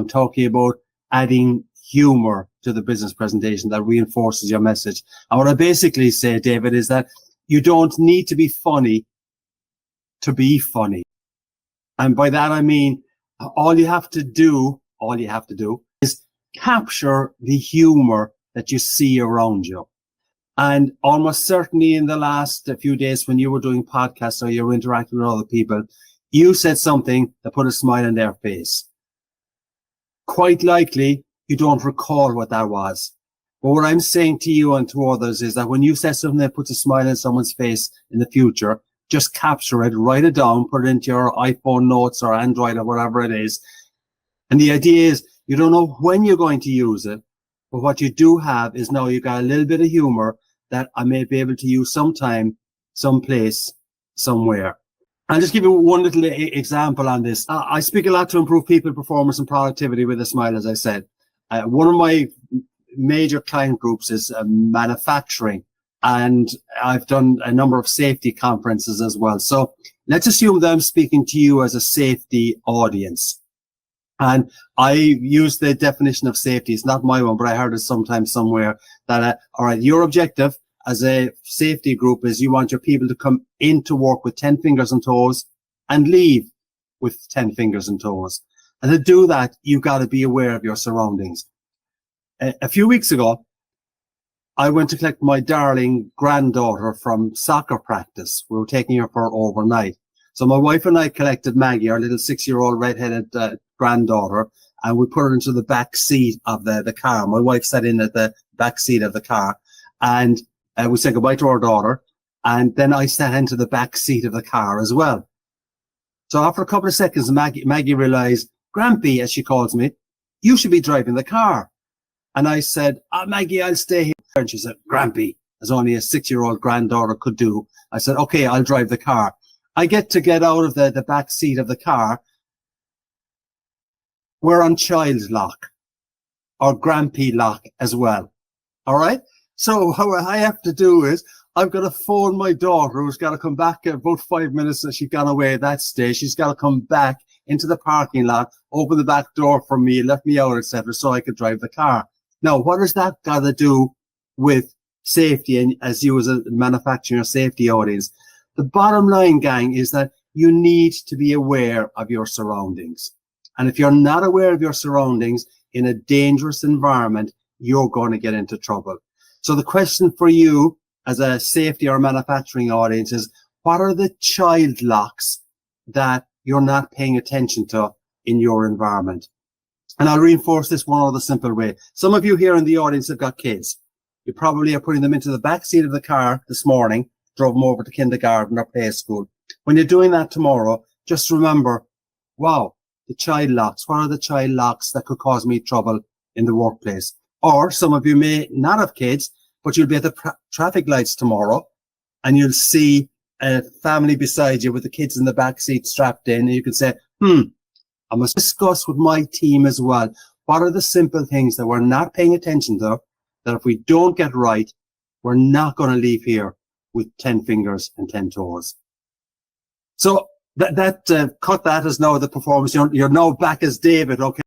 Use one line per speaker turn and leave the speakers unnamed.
I'm talking about adding humor to the business presentation that reinforces your message. And what I basically say, David, is that you don't need to be funny to be funny. And by that, I mean, all you have to do is capture the humor that you see around you. And almost certainly in the last few days when you were doing podcasts or you were interacting with other people, you said something that put a smile on their face. Quite likely, you don't recall what that was. But what I'm saying to you and to others is that when you say something that puts a smile on someone's face in the future, just capture it, write it down, put it into your iPhone notes or Android or whatever it is. And the idea is you don't know when you're going to use it, but what you do have is now you got a little bit of humor that I may be able to use sometime, someplace, somewhere. I'll just give you one little example on this. I speak a lot to improve people performance and productivity with a smile, as I said. One of my major client groups is manufacturing, and I've done a number of safety conferences as well. So let's assume that I'm speaking to you as a safety audience. And I use the definition of safety. It's not my one, but I heard it sometime somewhere that, all right, your objective as a safety group is you want your people to come into work with 10 fingers and toes and leave with 10 fingers and toes. And to do that, you've got to be aware of your surroundings. A few weeks ago, I went to collect my darling granddaughter from soccer practice. We were taking her for overnight. So my wife and I collected Maggie, our little 6-year-old redheaded granddaughter, and we put her into the back seat of the car. My wife sat in at the back seat of the car, and we said goodbye to our daughter. And then I sat into the back seat of the car as well. So after a couple of seconds, Maggie realized, Grampy, as she calls me, you should be driving the car. And I said, Maggie, I'll stay here. And she said, Grampy, as only a 6-year-old granddaughter could do. I said, okay, I'll drive the car. I get out of the back seat of the car. We're on child lock or Grampy lock as well. All right. So what I have to do is I've got to phone my daughter, who's got to come back at about 5 minutes that she's gone away at that stage. She's got to come back into the parking lot, open the back door for me, let me out, etc., so I could drive the car. Now, what has that got to do with safety and as you as a manufacturing or safety audience? The bottom line, gang, is that you need to be aware of your surroundings. And if you're not aware of your surroundings in a dangerous environment, you're going to get into trouble. So the question for you as a safety or manufacturing audience is, what are the child locks that you're not paying attention to in your environment? And I'll reinforce this one other simple way. Some of you here in the audience have got kids. You probably are putting them into the back seat of the car this morning, drove them over to kindergarten or play school. When you're doing that tomorrow, just remember, wow, the child locks. What are the child locks that could cause me trouble in the workplace? Or some of you may not have kids, but you'll be at the traffic lights tomorrow and you'll see a family beside you with the kids in the back seat strapped in, and you can say, I must discuss with my team as well. What are the simple things that we're not paying attention to, that if we don't get right, we're not going to leave here with 10 fingers and 10 toes. So cut that as now the performance. You're now back as David, okay?